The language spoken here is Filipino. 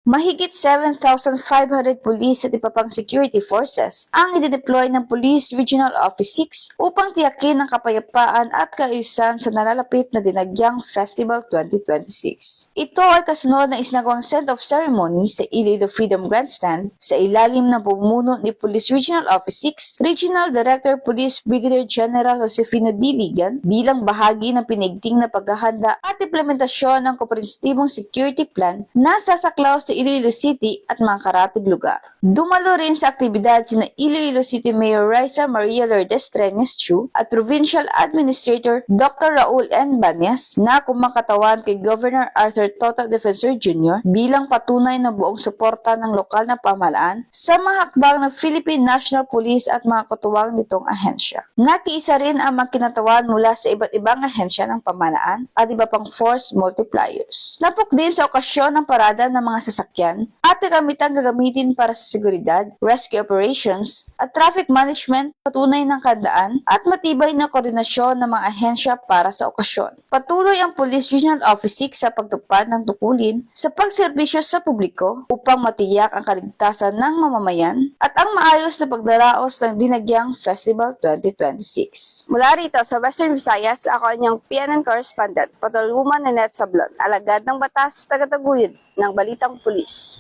Mahigit 7,500 police at iba pang security forces ang i-deploy ng Police Regional Office 6 upang tiyakin ang kapayapaan at kaayusan sa nalalapit na Dinagyang Festival 2026. Ito ay kasunod ng isinagawang send-off ceremony sa Iloilo Freedom Grandstand sa ilalim ng pamumuno ni Police Regional Office 6 Regional Director Police Brigadier General Josefino D. Ligan bilang bahagi ng pinigting na paghahanda at implementasyon ng komprehensibong security plan na sasaklaw sa Iloilo City at mga karatig lugar. Dumalo rin sa aktibidad sina Iloilo City Mayor Raisa Maria Lourdes Trenes Chu at Provincial Administrator Dr. Raul N. Banyas na kumakatawan kay Governor Arthur Tota Defensor Jr. bilang patunay ng buong suporta ng lokal na pamahalaan sa mga hakbang ng Philippine National Police at mga katuwang nitong ahensya. Nakiisa rin ang magkinatawan mula sa iba't ibang ahensya ng pamahalaan at iba pang force multipliers. Napok din sa okasyon ng parada ng mga sasakyan at kagamitang gagamitin para sa seguridad, rescue operations at traffic management, patunay ng kandaan at matibay na koordinasyon ng mga ahensya para sa okasyon. Patuloy ang Police Regional Office 6 sa pagtupad ng tukulin sa pagserbisyo sa publiko upang matiyak ang kaligtasan ng mamamayan at ang maayos na pagdaraos ng Dinagyang Festival 2026. Mula rito sa Western Visayas, ako ang inyong PNN correspondent, Patulguman Nanette Sablon, alagad ng batas, tagataguyod ng Balitang Pulis.